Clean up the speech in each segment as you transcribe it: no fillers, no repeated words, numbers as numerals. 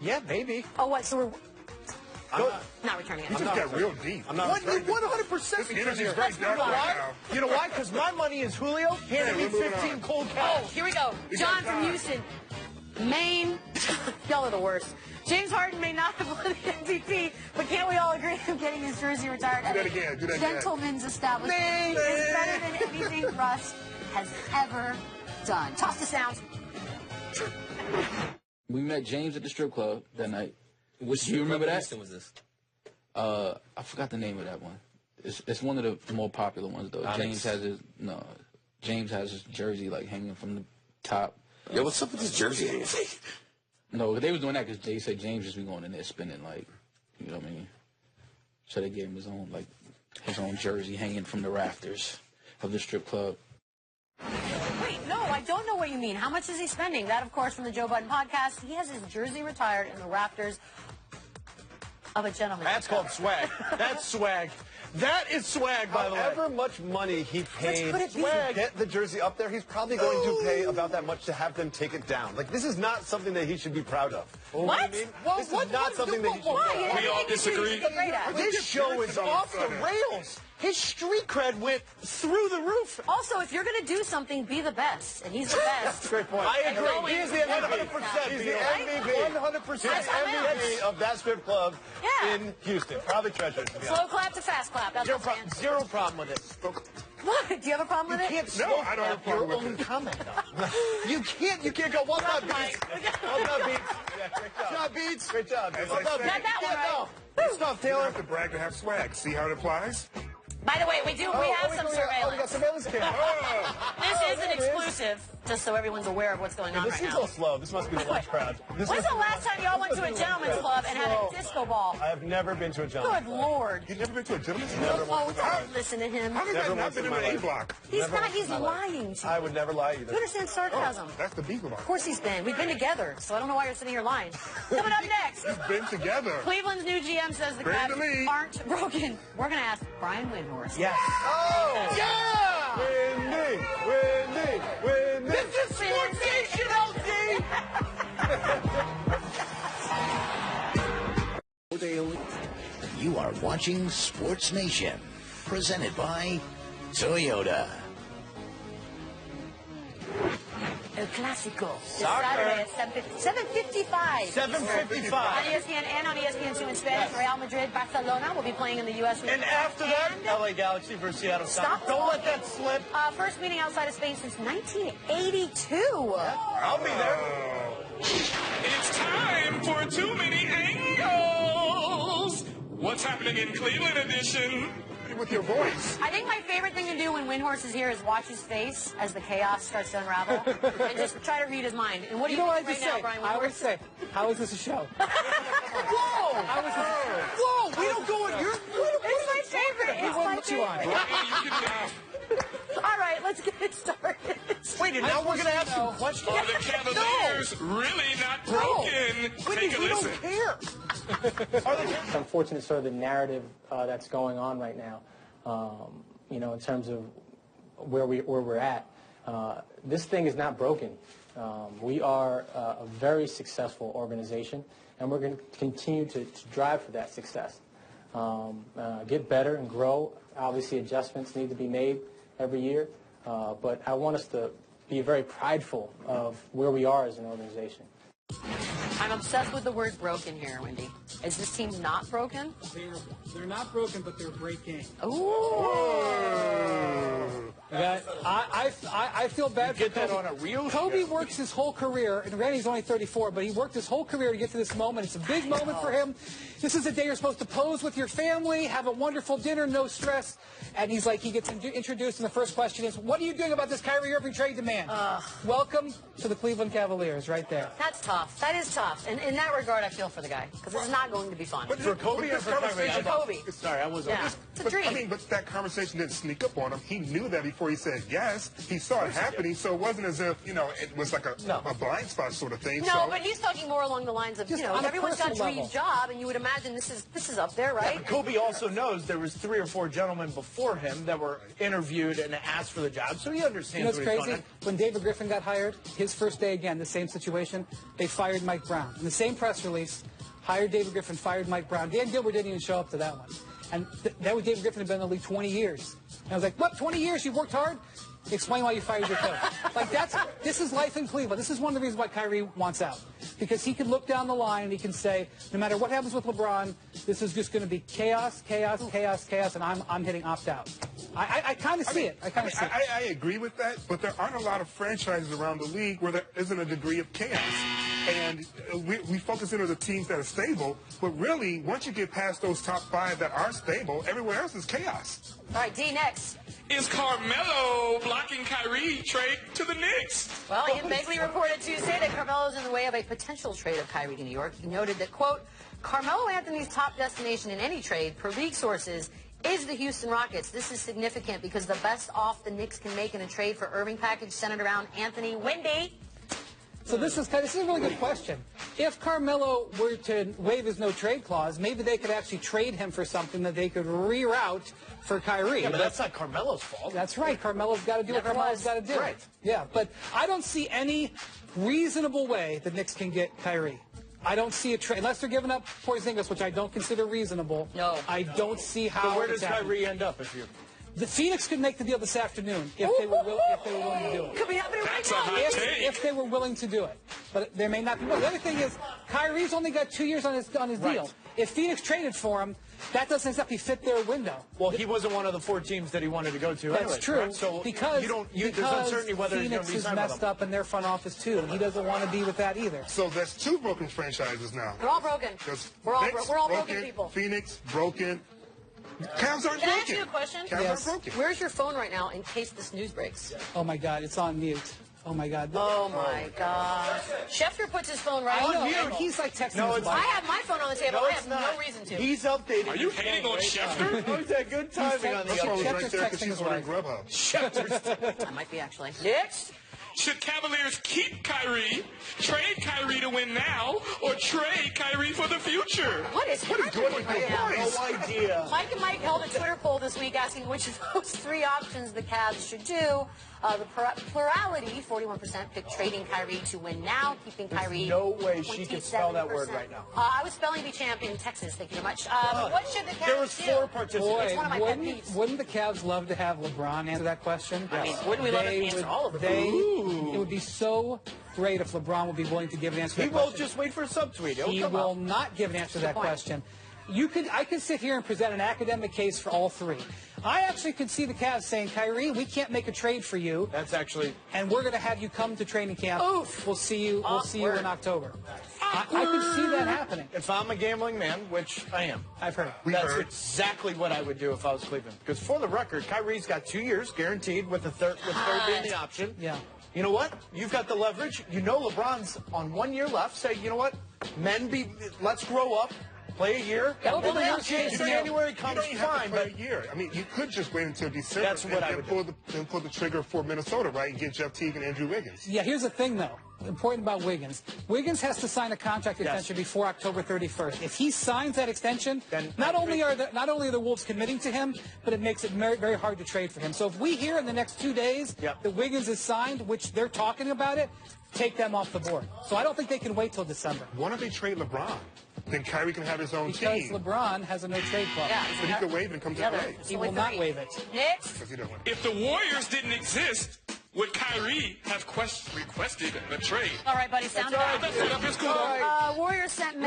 Yeah, maybe. Oh, what? So we're not returning it. You just got real deep. I'm not 100%. This energy's very dark right now. You know why? Because my money is Julio. Handed me 15 cold cash. Oh, here we go. John from Houston. Maine. Y'all are the worst. James Harden may not have won the MVP, but can't we all agree on getting his jersey retired? Do that again. Do that again. Gentleman's establishment is better than anything Russ has ever done. Toss the sound. We met James at the strip club that night. Do you remember that? Houston was this? I forgot the name of that one. It's one of the more popular ones though. Onyx. James has his jersey like hanging from the top. Yo, what's up with this jersey hanging? No, they was doing that because they said James just be going in there spinning like, you know what I mean? So they gave him his own jersey hanging from the rafters of the strip club. Wait, no, I don't know what you mean. How much is he spending? That, of course, from the Joe Budden podcast. He has his jersey retired in the rafters of a gentleman. That's called swag. That's swag. That is swag, by the way. However much money he paid to get the jersey up there, he's probably going to pay about that much to have them take it down. Like, this is not something that he should be proud of. What? You know what I mean? This is not something that he should be proud of. We all disagree. This show is off the rails. His street cred went through the roof. Also, if you're going to do something, be the best. And he's the best. Great point. I agree. He is the MVP. 100%. He's the MVP. 100% MVP of that strip club in Houston. Probably treasured. Slow clap to fast clap. That's what I'm saying. Zero problem with it. What? Do you have a problem with it? You can't No, slow I don't have a clap your problem own with it. comment, though. You can't go, well done, Beats. Well done, Beats. Good job, Beats. Great job. As Well I done, said, Got that one right. Good stuff, you don't Taylor. have to brag to have swag. See how it applies? By the way, we have some we surveillance. got surveillance camera. This is an exclusive, just so everyone's aware of what's going on This right seems a now. little slow. This must be the lunch crowd. When's the last time y'all went to a gentleman's club and had a disco ball? I have never been to a gentleman's Good club. Lord. You've never been to a gentleman's Never club? once in my life. Don't listen to him. How does Never that not once been in in my an A life. block? He's not. once He's in my life. lying to you. I would never lie You either. understand sarcasm? That's the B block. Of course he's been. We've been together, so I don't know why you're sitting here lying. Coming up next, You've been together. Cleveland's new GM says the Bring Cavs the lead. aren't broken. We're going to ask Brian Windhorst. Yes. Oh! Yeah! Windy! Windy! Windy! This is Sports Nation, LD! You are watching Sports Nation, presented by Toyota. El Clásico. This Saturday at 7:55. 7:55. On ESPN and on ESPN2 in Spanish, Real Madrid, Barcelona will be playing in the U.S. And after that, And LA Galaxy versus Seattle Stop Sounders. Don't let talking. that slip. First meeting outside of Spain since 1982. I'll be there. It's time for Too Many Angles. What's happening in Cleveland edition? With your voice. I think my favorite thing to do when Windhorst is here is watch his face as the chaos starts to unravel and just try to read his mind. And what do you know think what I right just now, say? Brian I would Windhorst? say, how is this a show? Whoa! How is this? Whoa! We don't go in your. It's my favorite. It's my What you on? favorite. Hey, you can laugh. All right, let's get it started. Wait, and now we're going to ask some questions. Are the Cavaliers really not broken? Take a We listen. don't care. It's unfortunate sort of the narrative that's going on right now, in terms of where we're at. This thing is not broken. We are a very successful organization, and we're going to continue to drive for that success. Get better and grow. Obviously, adjustments need to be made every year, but I want us to be very prideful of where we are as an organization. I'm obsessed with the word broken here, Wendy. Is this team not broken? They're not broken, but they're breaking. That, I feel bad for get that Kobe. on a real Kobe show. works his whole career, and Randy's only 34, but he worked his whole career to get to this moment. It's a big moment for him. This is a day you're supposed to pose with your family, have a wonderful dinner, no stress. And he's like, he gets introduced, and the first question is, what are you doing about this Kyrie Irving trade demand? Welcome to the Cleveland Cavaliers, right there. That's tough. That is tough. And in that regard, I feel for the guy, because it's not going to be fun. But For Kobe or this for Kyrie? conversation- For Kobe. Sorry, I was Yeah. on. It's a dream. But that conversation didn't sneak up on him. He knew that he before he said yes. He saw it happening, so it wasn't as if, it was like a blind spot sort of thing. No, but he's talking more along the lines of, everyone's got dream job, and you would imagine this is up there, right? Yeah, Kobe also knows there was 3 or 4 gentlemen before him that were interviewed and asked for the job, so he understands what's crazy? When David Griffin got hired, his first day again, the same situation, they fired Mike Brown. In the same press release, hired David Griffin, fired Mike Brown. Dan Gilbert didn't even show up to that one. And that was David Griffin had been in the league 20 years. And I was like, what, 20 years? You've worked hard? Explain why you fired your coach. This is life in Cleveland. This is one of the reasons why Kyrie wants out. Because he can look down the line and he can say, no matter what happens with LeBron, this is just going to be chaos, chaos, chaos, chaos, and I'm hitting opt-out. I kind of see it. I agree with that, but there aren't a lot of franchises around the league where there isn't a degree of chaos. And we focus in on the teams that are stable, but really, once you get past those top 5 that are stable, everywhere else is chaos. All right, D, next. Is Carmelo blocking Kyrie trade to the Knicks? Well, Ian Begley reported Tuesday that Carmelo's in the way of a potential trade of Kyrie to New York. He noted that, quote, Carmelo Anthony's top destination in any trade, per league sources, is the Houston Rockets. This is significant because the best off the Knicks can make in a trade for Irving package centered around Anthony. Wendy. So this is a really good question. If Carmelo were to waive his no-trade clause, maybe they could actually trade him for something that they could reroute for Kyrie. Yeah, but that's not Carmelo's fault. That's right. Carmelo's got to do what Carmelo's got to do. Right. Yeah, but I don't see any reasonable way the Knicks can get Kyrie. I don't see a trade unless they're giving up Porzingis, which I don't consider reasonable. No. I don't see how. So where does Kyrie end up if you? The Phoenix could make the deal this afternoon if they were willing to do it. Could be happening right now. If they were willing to do it. But there may not be. Well, the other thing is, Kyrie's only got 2 years on his deal. If Phoenix traded for him, that doesn't exactly fit their window. Well, he wasn't one of the 4 teams that he wanted to go to. That's anyway, true. Correct? So because there's uncertainty whether Phoenix he's going to be is messed up in their front office too, and he doesn't want to be with that either. So there's 2 broken franchises now. We're all broken. We're all broken people. Phoenix, broken. Cavs aren't broken. Can I ask you a question? Cavs aren't broken. Where's your phone right now in case this news breaks? Oh, my God. It's on mute. Oh, my God. Oh, my God. Schefter puts his phone right on mute. And he's like texting his wife. I have my phone on the table. I have no reason to. He's updating. Are you hating on Schefter? Oh, he's had good timing on the That's why I was Schefter's right there because texting she's his ordering wife. Grubhub. I might be, actually. Next. Should Cavaliers keep Kyrie, trade Kyrie to win now, or trade Kyrie for the future? What is happening right now? No idea. Mike and Mike held a Twitter poll this week asking which of those 3 options the Cavs should do. The plurality, 41%, picked trading Kyrie to win now, keeping Kyrie. No way she can spell that word right now. I was spelling bee champ in Texas. Thank you very much. What should the Cavs do? There was 4 participants. It's one of my pet peeves. Wouldn't the Cavs love to have LeBron answer that question? I mean, wouldn't we love to answer all of them? It would be so great if LeBron would be willing to give an answer to that question. He will just wait for a subtweet. He will not give an answer to that question. I could sit here and present an academic case for all 3. I actually could see the Cavs saying, Kyrie, we can't make a trade for you. That's actually. And we're going to have you come to training camp. Oof. We'll see you in October. I could see that happening. If I'm a gambling man, which I am, I've heard. That's exactly what I would do if I was Cleveland. Because for the record, Kyrie's got 2 years guaranteed with the third being the option. Yeah. You know what? You've got the leverage. You know LeBron's on 1 year left. Say, you know what? Let's grow up. Play a year. January comes fine, but a year. I mean, you could just wait until December. That's what I would do. Pull the trigger for Minnesota, right, and get Jeff Teague and Andrew Wiggins. Yeah, here's the thing, though. Important about Wiggins. Wiggins has to sign a contract extension before October 31st. If he signs that extension, then not only are the Wolves committing to him, but it makes it very, very hard to trade for him. So if we hear in the next 2 days that Wiggins is signed, which they're talking about it, take them off the board. So I don't think they can wait till December. Why don't they trade LeBron? Then Kyrie can have his own team. Because LeBron has a no-trade clause. Yeah, but he could waive and come to LA. He will not waive it. Next. If the Warriors didn't exist, would Kyrie have requested a trade? All right, buddy, sound it out. That's cool. Warriors sent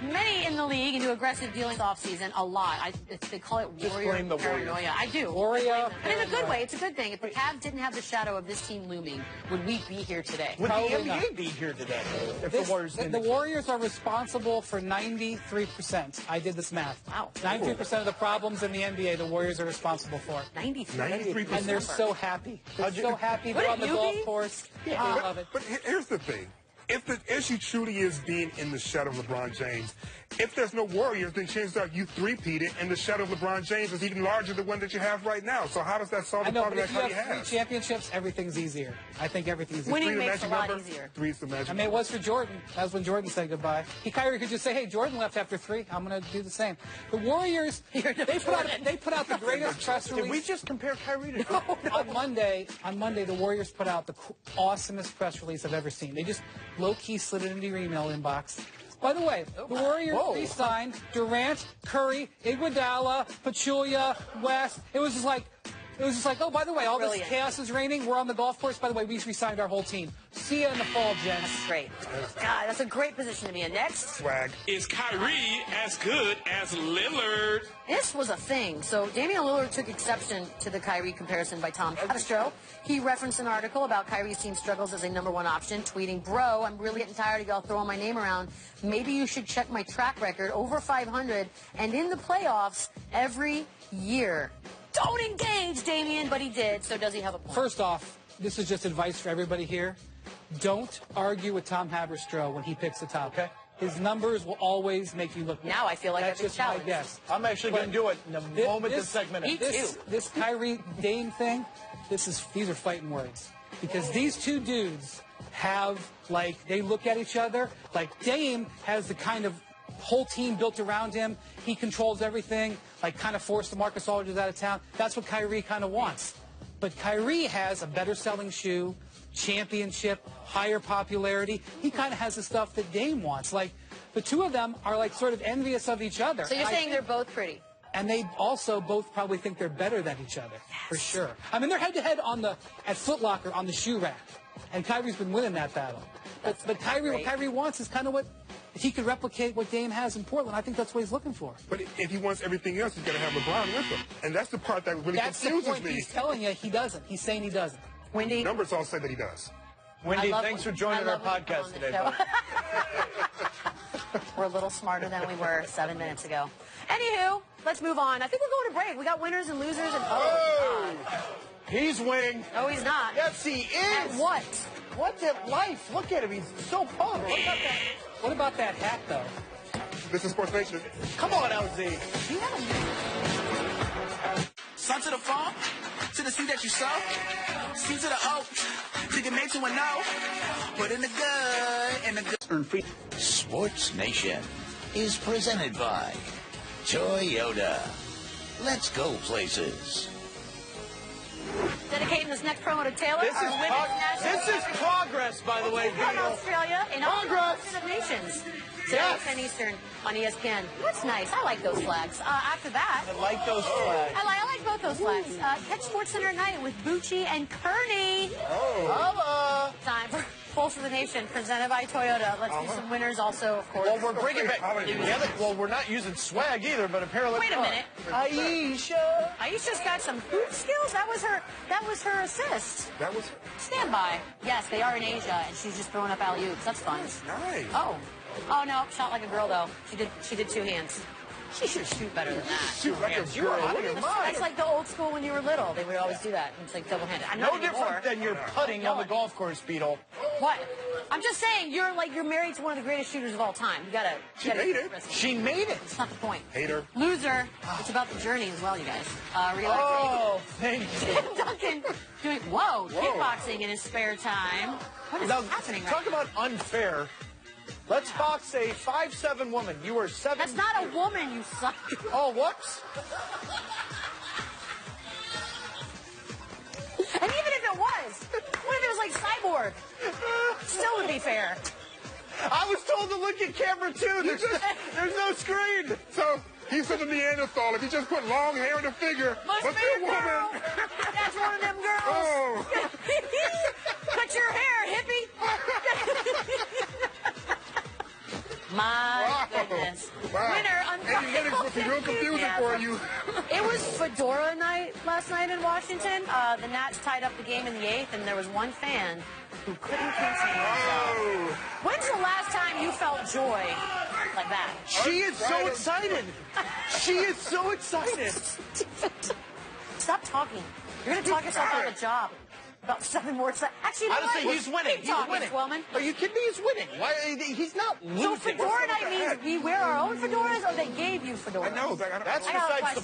many in the league into aggressive dealings offseason. A lot. They call it Warrior paranoia. I do. Warrior. But in a good way. It's a good thing. If the Cavs didn't have the shadow of this team looming, would we be here today? Would the NBA be here today if the Warriors didn't? The Warriors are responsible for 93%. I did this math. Wow. 93% of the problems in the NBA, the Warriors are responsible for. 93%. And they're so happy. They're so happy. They're on the golf course. I love it. But here's the thing. if the issue truly is being in the shadow of LeBron James, if there's no Warriors, then chances are you three-peated, and the shadow of LeBron James is even larger than the one that you have right now. So how does that solve the problem that Kyrie has? 3 championships, everything's easier. I think everything's easier. Winning makes a lot easier. Three's the magic. I mean, it was for Jordan. That was when Jordan said goodbye. Kyrie could just say, hey, Jordan left after 3. I'm going to do the same. The Warriors, they put out the greatest press release. Did we just compare Kyrie to Jordan? On Monday, the Warriors put out the awesomest press release I've ever seen. They just low-key slid it into your email inbox. By the way, the Warriors re-signed Durant, Curry, Iguodala, Pachulia, West. It was just like, oh, by the way, all this chaos is reigning. We're on the golf course. By the way, we re-signed our whole team. See you in the fall, gents. That's great. God, that's a great position to be in. Next. Swag. Is Kyrie as good as Lillard? This was a thing. So Damian Lillard took exception to the Kyrie comparison by Tom Castro. He referenced an article about Kyrie's team struggles as a #1 option, tweeting, "Bro, I'm really getting tired of y'all throwing my name around. Maybe you should check my track record, over 500, and in the playoffs every year." Don't engage, Damian, but he did. So does he have a point? First off, this is just advice for everybody here. Don't argue with Tom Haberstroh when he picks a topic. Okay. His numbers will always make you look bad. Now I feel like that's just my guess. I'm actually going to do it in the moment this segment ends. This Kyrie Dame thing, these are fighting words. Because these two dudes have, they look at each other. Dame has the kind of whole team built around him. He controls everything, kind of forced the Marcus Aldridge out of town. That's what Kyrie kind of wants. But Kyrie has a better selling shoe, championship, higher popularity. He kind of has the stuff that Dame wants. The two of them are sort of envious of each other. So you're saying they're both pretty? And they also both probably think they're better than each other, for sure. I mean, they're head-to-head at Foot Locker on the shoe rack. And Kyrie's been winning that battle. But Kyrie, what Kyrie wants is kind of what, if he could replicate what Dame has in Portland, I think that's what he's looking for. But if he wants everything else, he's got to have LeBron with him. And that's the part that really confuses the point. me. He's telling you he doesn't. He's saying he doesn't. Wendy? Numbers all say that he does. Wendy, thanks for joining our podcast today, bud. We're a little smarter than we were 7 minutes ago. Anywho, let's move on. I think we're going to break. We got winners and losers and He's winning. No, he's not. Yes, he is. At what? What's at life? Look at him. He's so pumped. What about that hat, though? This is Sports Nation. Come on, LZ. Son to the farm, to the seed that you sow, C to the O, to get made to a no, put in the good, and the good. Earn free. Sports Nation is presented by Toyota. Let's go places. Dedicating this next promo to Taylor. This is progress, by the way. From Australia in Progress. All the Nations. Today at 10 Eastern on ESPN. That's nice. I like those flags. After that, I like those flags. I like both those flags. Catch SportsCenter at night with Bucci and Kearney. Holla. Time for Pulse of the Nation, presented by Toyota. Let's do some winners also, of course. Well, we're bringing back. Well, we're not using swag either, but apparently. Wait a minute. Aisha's got some hoop skills. That was her assist. That was. Stand by. Yes, they are in Asia, and she's just throwing up alley-oops. That's fun. Nice. Oh no, shot like a girl though. She did 2 hands. She should shoot better than that. Shoot like a girl. Out of your mind. That's like the old school when you were little. They would always do that. It's like double-handed. No different than your putting on the golf course, Beetle. What? I'm just saying, you're married to one of the greatest shooters of all time. You gotta. She made it. She made it. That's not the point. Hater. Loser. It's about the journey as well, you guys. Thank you. Tim Duncan doing kickboxing in his spare time. What is happening right now? Talk about unfair. Let's box a 5'7" woman. You were 7. That's not a woman, you suck. Oh, whoops. And even if it was, what if it was like Cyborg? Still would be fair. I was told to look at camera 2. There's no screen. So he's such a Neanderthal. If he just put long hair in the figure, Must but be the a girl. woman. That's one of them girls. Oh. Cut your hair, hippie. My goodness. Wow. Winner, 80 minutes would be real confusing for you. It was Fedora night last night in Washington. The Nats tied up the game in the 8th, and there was one fan who couldn't contain himself. When's the last time you felt joy like that? She is so excited. She is so excited. Stop talking. You're going to talk yourself out of a job. about 7 more seconds. Actually, Honestly, no, he's winning. Keep talking, winning. Swellman. Are you kidding me? He's winning. Why? He's not losing. So fedora night means we wear our own fedoras, or they gave you fedoras? I know. That's I got a besides the question.